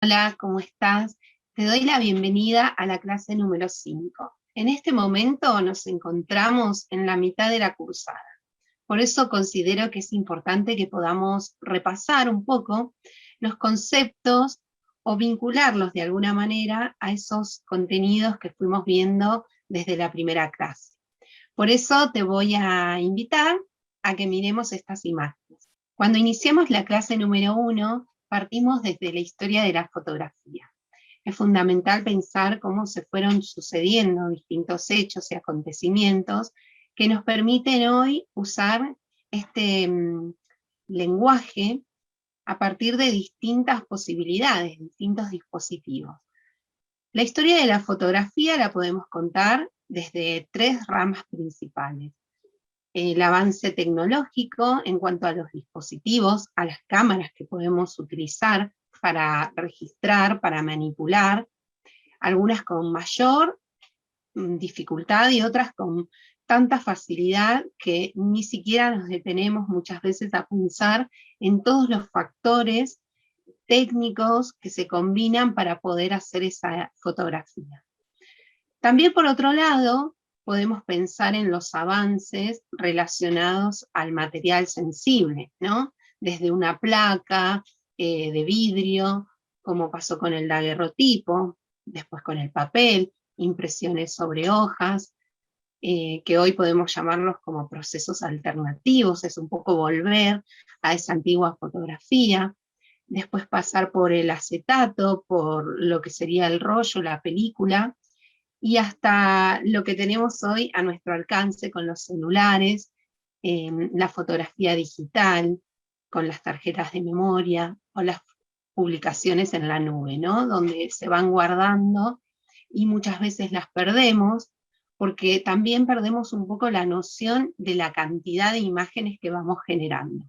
Hola, ¿cómo estás? Te doy la bienvenida a la clase número 5. En este momento nos encontramos en la mitad de la cursada. Por eso considero que es importante que podamos repasar un poco los conceptos o vincularlos de alguna manera a esos contenidos que fuimos viendo desde la primera clase. Por eso te voy a invitar a que miremos estas imágenes. Cuando iniciamos la clase número 1, partimos desde la historia de la fotografía. Es fundamental pensar cómo se fueron sucediendo distintos hechos y acontecimientos que nos permiten hoy usar este lenguaje a partir de distintas posibilidades, distintos dispositivos. La historia de la fotografía la podemos contar desde tres ramas principales: el avance tecnológico en cuanto a los dispositivos, a las cámaras que podemos utilizar para registrar, para manipular, algunas con mayor dificultad y otras con tanta facilidad que ni siquiera nos detenemos muchas veces a pensar en todos los factores técnicos que se combinan para poder hacer esa fotografía. También, por otro lado, podemos pensar en los avances relacionados al material sensible, ¿no? Desde una placa de vidrio, como pasó con el daguerrotipo, después con el papel, impresiones sobre hojas, que hoy podemos llamarlos como procesos alternativos, es un poco volver a esa antigua fotografía, después pasar por el acetato, por lo que sería el rollo, la película, y hasta lo que tenemos hoy a nuestro alcance con los celulares, la fotografía digital, con las tarjetas de memoria, o las publicaciones en la nube, ¿no? Donde se van guardando y muchas veces las perdemos, porque también perdemos un poco la noción de la cantidad de imágenes que vamos generando.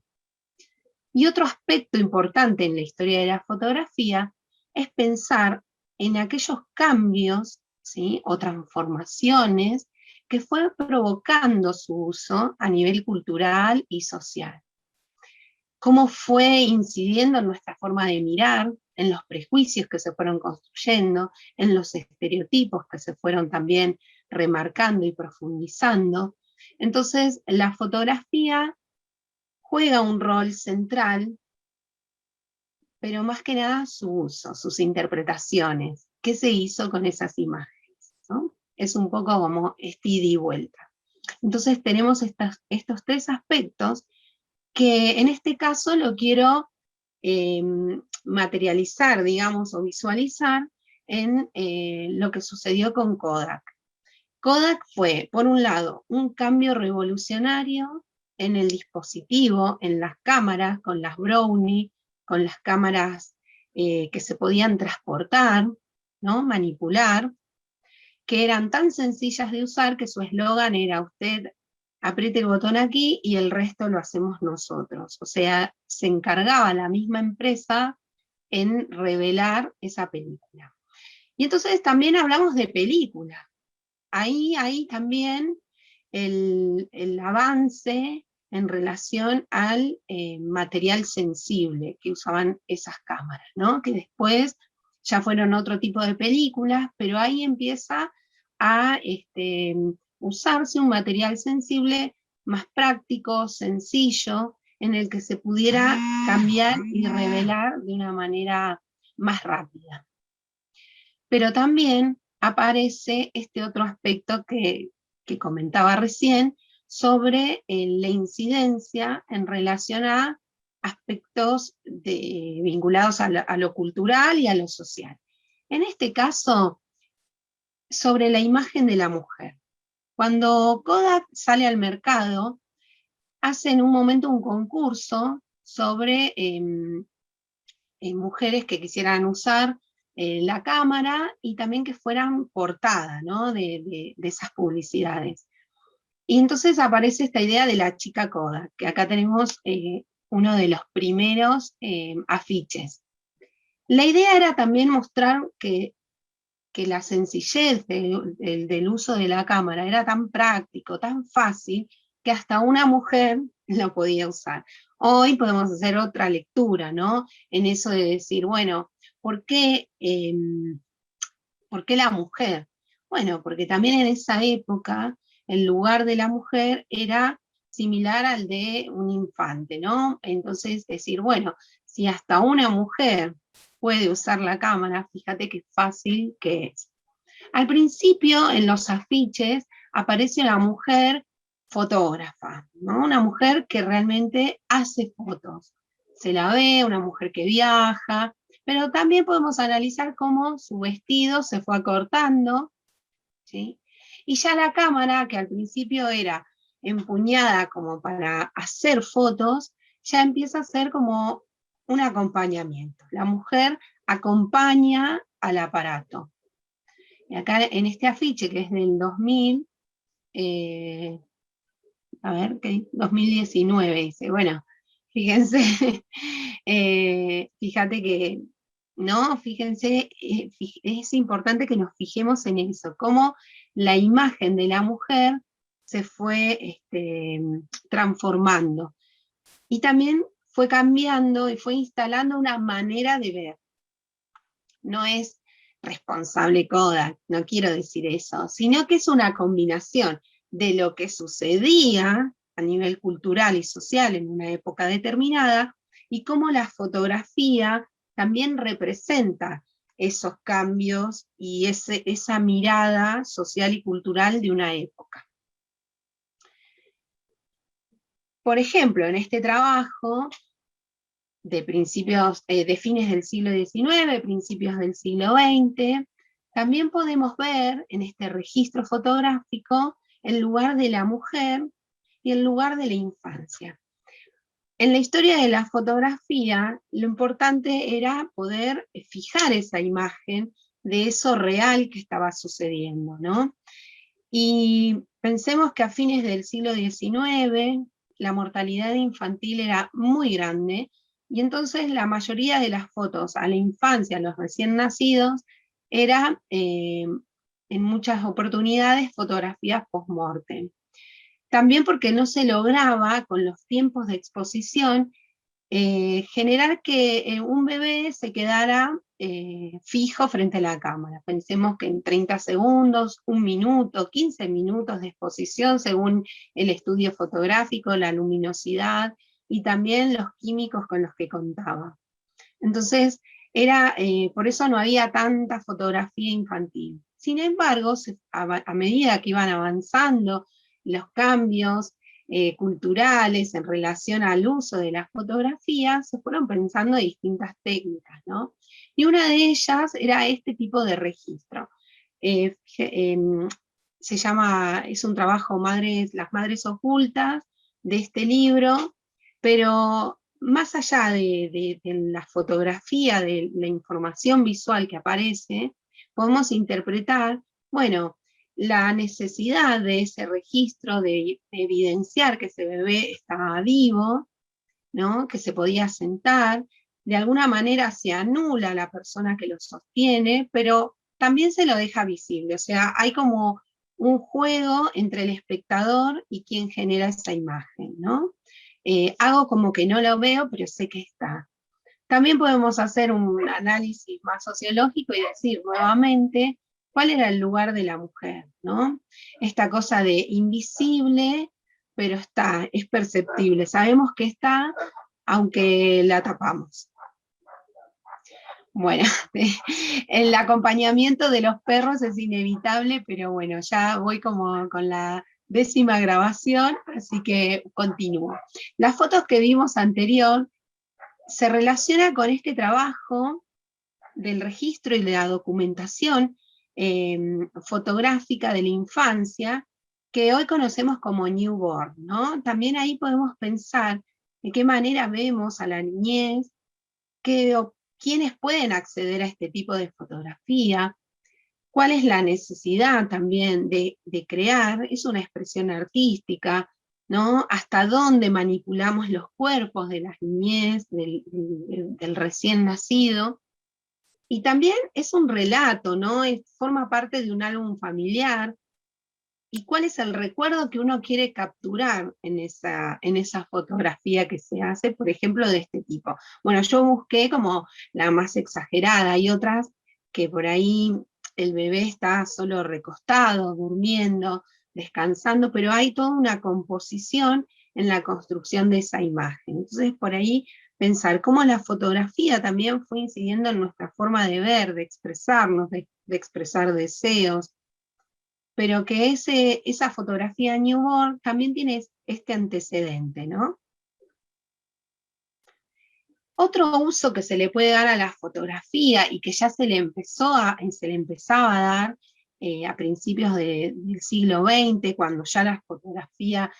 Y otro aspecto importante en la historia de la fotografía es pensar en aquellos cambios, ¿sí?, o transformaciones que fue provocando su uso a nivel cultural y social. Cómo fue incidiendo en nuestra forma de mirar, en los prejuicios que se fueron construyendo, en los estereotipos que se fueron también remarcando y profundizando. Entonces, la fotografía juega un rol central, pero más que nada su uso, sus interpretaciones, qué se hizo con esas imágenes, ¿no? Es un poco como este ida y vuelta. Entonces tenemos estos tres aspectos que en este caso lo quiero eh, materializar, digamos, o visualizar en lo que sucedió con Kodak. Kodak fue, por un lado, un cambio revolucionario en el dispositivo, en las cámaras, con las Brownie, con las cámaras que se podían transportar, ¿no?, manipular, que eran tan sencillas de usar que su eslogan era: usted apriete el botón aquí y el resto lo hacemos nosotros. O sea, se encargaba la misma empresa en revelar esa película. Y entonces también hablamos de película. Ahí también el avance en relación al material sensible que usaban esas cámaras, ¿no? Que después ya fueron otro tipo de películas, pero ahí empieza a usarse un material sensible más práctico, sencillo, en el que se pudiera cambiar y revelar de una manera más rápida. Pero también aparece este otro aspecto que comentaba recién, sobre la incidencia en relación a aspectos vinculados a lo cultural y a lo social. En este caso, sobre la imagen de la mujer. Cuando Kodak sale al mercado, hace en un momento un concurso sobre mujeres que quisieran usar la cámara y también que fueran portada, ¿no?, de esas publicidades. Y entonces aparece esta idea de la chica Kodak, que acá tenemos uno de los primeros afiches. La idea era también mostrar que la sencillez del uso de la cámara era tan práctico, tan fácil, que hasta una mujer lo podía usar. Hoy podemos hacer otra lectura, ¿no?, en eso de decir, bueno, ¿Por qué, por qué la mujer? Bueno, porque también en esa época el lugar de la mujer era similar al de un infante, ¿no? Entonces, decir, bueno, si hasta una mujer puede usar la cámara, fíjate qué fácil que es. Al principio, en los afiches, aparece una mujer fotógrafa, ¿no? Una mujer que realmente hace fotos. Se la ve, una mujer que viaja, pero también podemos analizar cómo su vestido se fue acortando, ¿sí? Y ya la cámara, que al principio era empuñada como para hacer fotos, ya empieza a ser como un acompañamiento. La mujer acompaña al aparato. Y acá en este afiche, que es del 2000, eh, a ver, ¿qué? 2019 dice, bueno, fíjense, fíjate que, no, fíjense, es importante que nos fijemos en eso, cómo la imagen de la mujer se fue transformando. Y también fue cambiando y fue instalando una manera de ver. No es responsable Kodak, no quiero decir eso, sino que es una combinación de lo que sucedía a nivel cultural y social en una época determinada y cómo la fotografía también representa esos cambios y esa mirada social y cultural de una época. Por ejemplo, en este trabajo de principios, de fines del siglo XIX, principios del siglo XX, también podemos ver en este registro fotográfico el lugar de la mujer y el lugar de la infancia. En la historia de la fotografía, lo importante era poder fijar esa imagen de eso real que estaba sucediendo, ¿no? Y pensemos que a fines del siglo XIX la mortalidad infantil era muy grande y entonces la mayoría de las fotos a la infancia, a los recién nacidos, era en muchas oportunidades fotografías post-mortem. También porque no se lograba con los tiempos de exposición generar que un bebé se quedara fijo frente a la cámara. Pensemos que en 30 segundos, 1 minuto, 15 minutos de exposición según el estudio fotográfico, la luminosidad y también los químicos con los que contaba. Entonces, por eso no había tanta fotografía infantil. Sin embargo, a medida que iban avanzando los cambios culturales en relación al uso de las fotografías, se fueron pensando distintas técnicas, ¿no? Y una de ellas era este tipo de registro. Se llama, es un trabajo Las Madres Ocultas, de este libro, pero más allá de la fotografía, de la información visual que aparece, podemos interpretar, bueno, la necesidad de ese registro, de evidenciar que ese bebé estaba vivo, ¿no? Que se podía sentar, de alguna manera se anula a la persona que lo sostiene, pero también se lo deja visible, o sea, hay como un juego entre el espectador y quien genera esa imagen, ¿no? Hago como que no lo veo, pero sé que está. También podemos hacer un análisis más sociológico y decir nuevamente cuál era el lugar de la mujer, ¿no? Esta cosa de invisible, pero está, es perceptible. Sabemos que está, aunque la tapamos. Bueno, el acompañamiento de los perros es inevitable, pero bueno, ya voy como con la 10ª grabación, así que continúo. Las fotos que vimos anterior se relaciona con este trabajo del registro y de la documentación fotográfica de la infancia, que hoy conocemos como newborn, ¿no? También ahí podemos pensar de qué manera vemos a la niñez, quiénes pueden acceder a este tipo de fotografía, cuál es la necesidad también de crear, es una expresión artística, ¿no? Hasta dónde manipulamos los cuerpos de las niñez, del recién nacido. Y también es un relato, ¿no? Forma parte de un álbum familiar, y cuál es el recuerdo que uno quiere capturar en esa fotografía que se hace, por ejemplo, de este tipo. Bueno, yo busqué como la más exagerada, hay otras que por ahí el bebé está solo recostado, durmiendo, descansando, pero hay toda una composición en la construcción de esa imagen. Entonces, por ahí pensar cómo la fotografía también fue incidiendo en nuestra forma de ver, de expresarnos, de expresar deseos, pero que esa fotografía newborn también tiene este antecedente, ¿no? Otro uso que se le puede dar a la fotografía y que ya se le empezaba a dar a principios del siglo XX, cuando ya la fotografía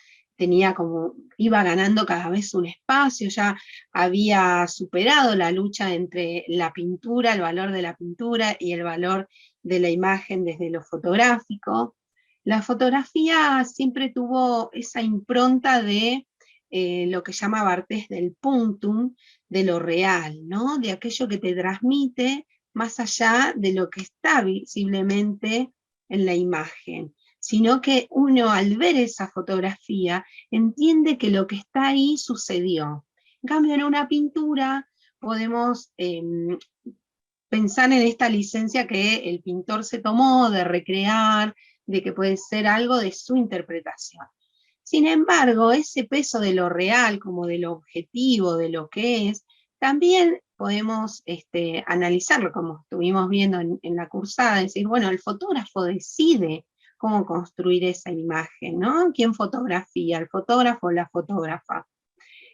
iba ganando cada vez un espacio, ya había superado la lucha entre la pintura, el valor de la pintura y el valor de la imagen desde lo fotográfico. La fotografía siempre tuvo esa impronta de lo que llama Barthes del punctum, de lo real, ¿no? De aquello que te transmite más allá de lo que está visiblemente en la imagen, sino que uno al ver esa fotografía entiende que lo que está ahí sucedió. En cambio, en una pintura podemos pensar en esta licencia que el pintor se tomó de recrear, de que puede ser algo de su interpretación. Sin embargo, ese peso de lo real, como de lo objetivo, de lo que es, también podemos analizarlo, como estuvimos viendo en la cursada, decir, bueno, el fotógrafo decide cómo construir esa imagen, ¿no? ¿Quién fotografía? ¿El fotógrafo o la fotógrafa?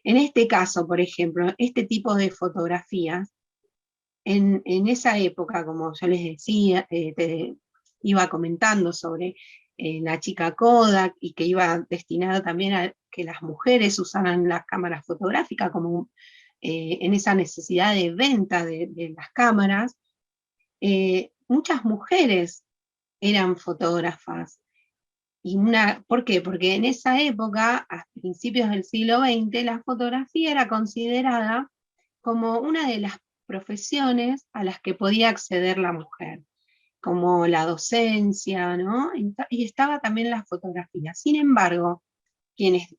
En este caso, por ejemplo, este tipo de fotografías, en esa época, como yo les decía, iba comentando sobre la chica Kodak y que iba destinada también a que las mujeres usaran las cámaras fotográficas como en esa necesidad de venta de las cámaras, muchas mujeres eran fotógrafas. ¿Por qué? Porque en esa época, a principios del siglo XX, la fotografía era considerada como una de las profesiones a las que podía acceder la mujer, como la docencia, ¿no? Y estaba también la fotografía. Sin embargo, quienes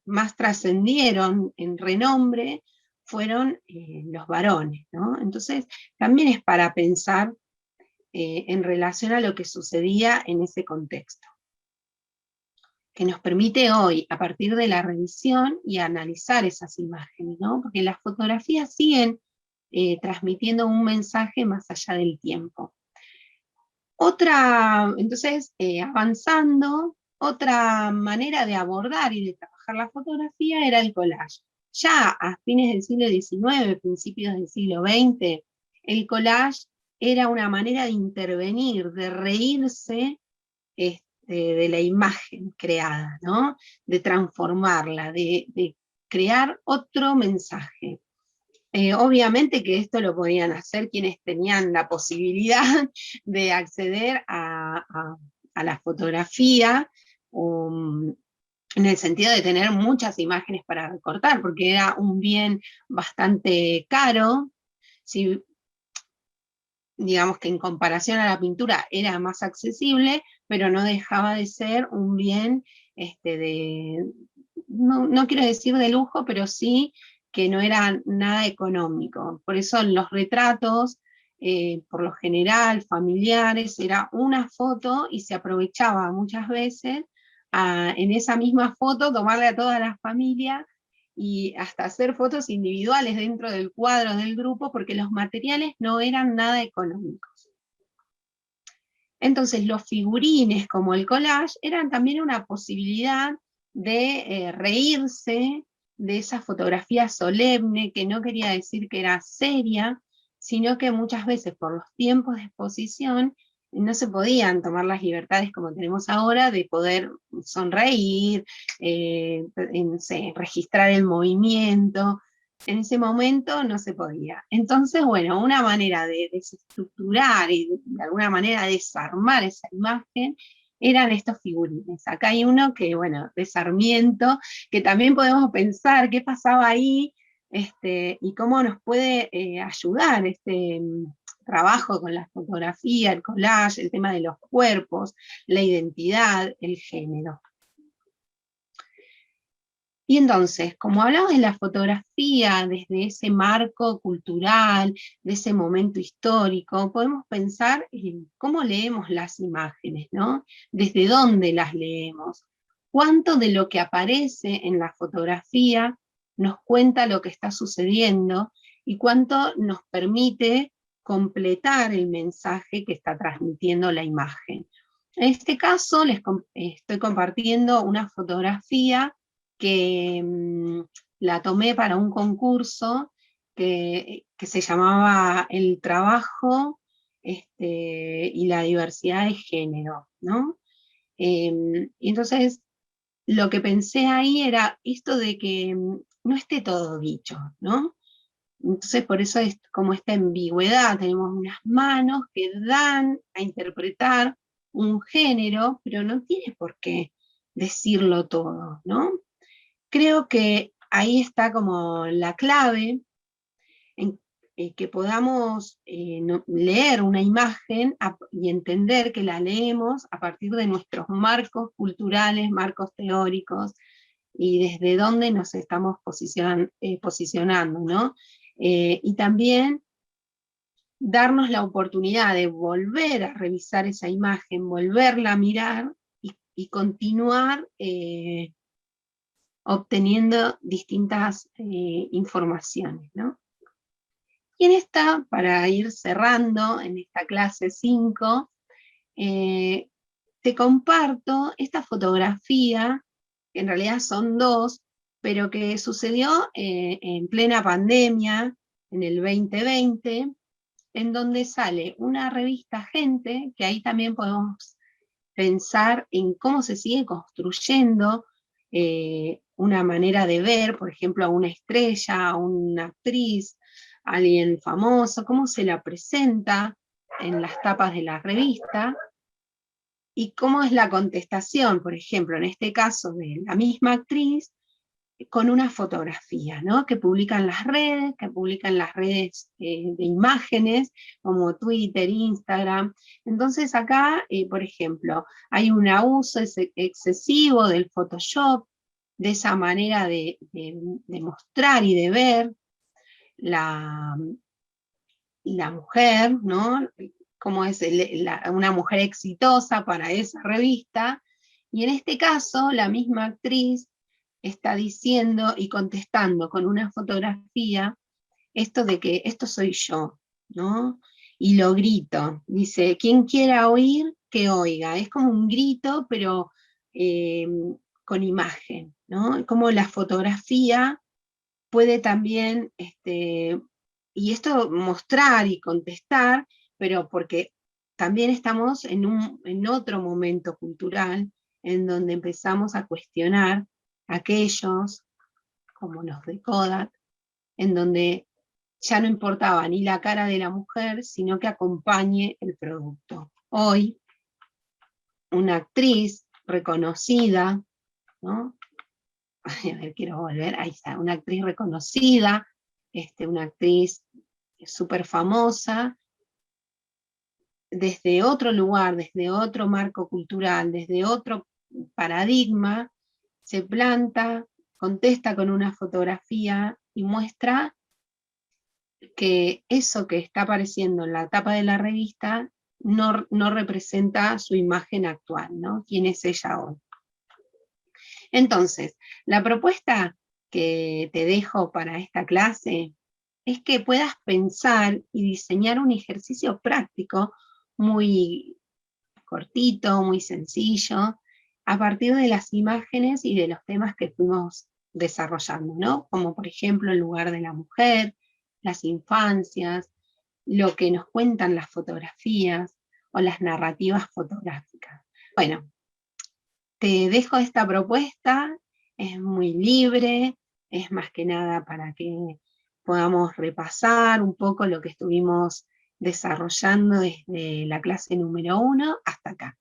más trascendieron en renombre fueron los varones, ¿no? Entonces, también es para pensar en relación a lo que sucedía en ese contexto, que nos permite hoy, a partir de la revisión y analizar esas imágenes, ¿no? Porque las fotografías siguen transmitiendo un mensaje más allá del tiempo. Entonces, avanzando, otra manera de abordar y de trabajar la fotografía era el collage. Ya a fines del siglo XIX, principios del siglo XX, el collage era una manera de intervenir, de reírse de la imagen creada, ¿no? De transformarla, de crear otro mensaje. Obviamente que esto lo podían hacer quienes tenían la posibilidad de acceder a la fotografía, en el sentido de tener muchas imágenes para recortar, porque era un bien bastante caro. Si, digamos que en comparación a la pintura era más accesible, pero no dejaba de ser un bien no quiero decir de lujo, pero sí que no era nada económico. Por eso los retratos, por lo general, familiares, era una foto y se aprovechaba muchas veces en esa misma foto tomarle a toda la familia y hasta hacer fotos individuales dentro del cuadro del grupo, porque los materiales no eran nada económicos. Entonces los figurines como el collage eran también una posibilidad de reírse de esa fotografía solemne, que no quería decir que era seria, sino que muchas veces por los tiempos de exposición no se podían tomar las libertades como tenemos ahora de poder sonreír, no sé, registrar el movimiento. En ese momento no se podía. Entonces, bueno, una manera de desestructurar y de alguna manera desarmar esa imagen eran estos figurines. Acá hay uno que, bueno, de Sarmiento, que también podemos pensar qué pasaba ahí y cómo nos puede ayudar trabajo con la fotografía, el collage, el tema de los cuerpos, la identidad, el género. Y entonces, como hablamos de la fotografía desde ese marco cultural, de ese momento histórico, podemos pensar en cómo leemos las imágenes, ¿no? Desde dónde las leemos. Cuánto de lo que aparece en la fotografía nos cuenta lo que está sucediendo y cuánto nos permite completar el mensaje que está transmitiendo la imagen. En este caso, estoy compartiendo una fotografía que la tomé para un concurso que se llamaba El trabajo y la diversidad de género, ¿no? Y entonces lo que pensé ahí era esto de que no esté todo dicho, ¿no? Entonces por eso es como esta ambigüedad, tenemos unas manos que dan a interpretar un género, pero no tiene por qué decirlo todo, ¿no? Creo que ahí está como la clave en que podamos leer una imagen y entender que la leemos a partir de nuestros marcos culturales, marcos teóricos, y desde dónde nos estamos posicionando, ¿no? Y también darnos la oportunidad de volver a revisar esa imagen, volverla a mirar y continuar obteniendo distintas informaciones, ¿no? Y en esta, para ir cerrando, en esta clase 5, te comparto esta fotografía, que en realidad son dos, pero que sucedió en plena pandemia, en el 2020, en donde sale una revista Gente, que ahí también podemos pensar en cómo se sigue construyendo una manera de ver, por ejemplo, a una estrella, a una actriz, a alguien famoso, cómo se la presenta en las tapas de la revista, y cómo es la contestación, por ejemplo, en este caso de la misma actriz, con una fotografía, ¿no? Que publican las redes de imágenes, como Twitter, Instagram. Entonces acá, por ejemplo, hay un abuso excesivo del Photoshop, de esa manera de mostrar y de ver la mujer, ¿no? Como es una mujer exitosa para esa revista, y en este caso la misma actriz está diciendo y contestando con una fotografía esto de que esto soy yo, ¿no? Y lo grito, dice, quien quiera oír, que oiga. Es como un grito, pero eh, con imagen, ¿no? Como la fotografía puede también, y esto mostrar y contestar, pero porque también estamos en otro momento cultural en donde empezamos a cuestionar aquellos, como los de Kodak, en donde ya no importaba ni la cara de la mujer, sino que acompañe el producto. Hoy, una actriz reconocida, ¿no? A ver, quiero volver, ahí está, una actriz reconocida, una actriz súper famosa, desde otro lugar, desde otro marco cultural, desde otro paradigma, se planta, contesta con una fotografía y muestra que eso que está apareciendo en la tapa de la revista no representa su imagen actual, ¿no? ¿Quién es ella hoy? Entonces, la propuesta que te dejo para esta clase es que puedas pensar y diseñar un ejercicio práctico muy cortito, muy sencillo, a partir de las imágenes y de los temas que fuimos desarrollando, ¿no? Como por ejemplo el lugar de la mujer, las infancias, lo que nos cuentan las fotografías o las narrativas fotográficas. Bueno, te dejo esta propuesta, es muy libre, es más que nada para que podamos repasar un poco lo que estuvimos desarrollando desde la clase número 1 hasta acá.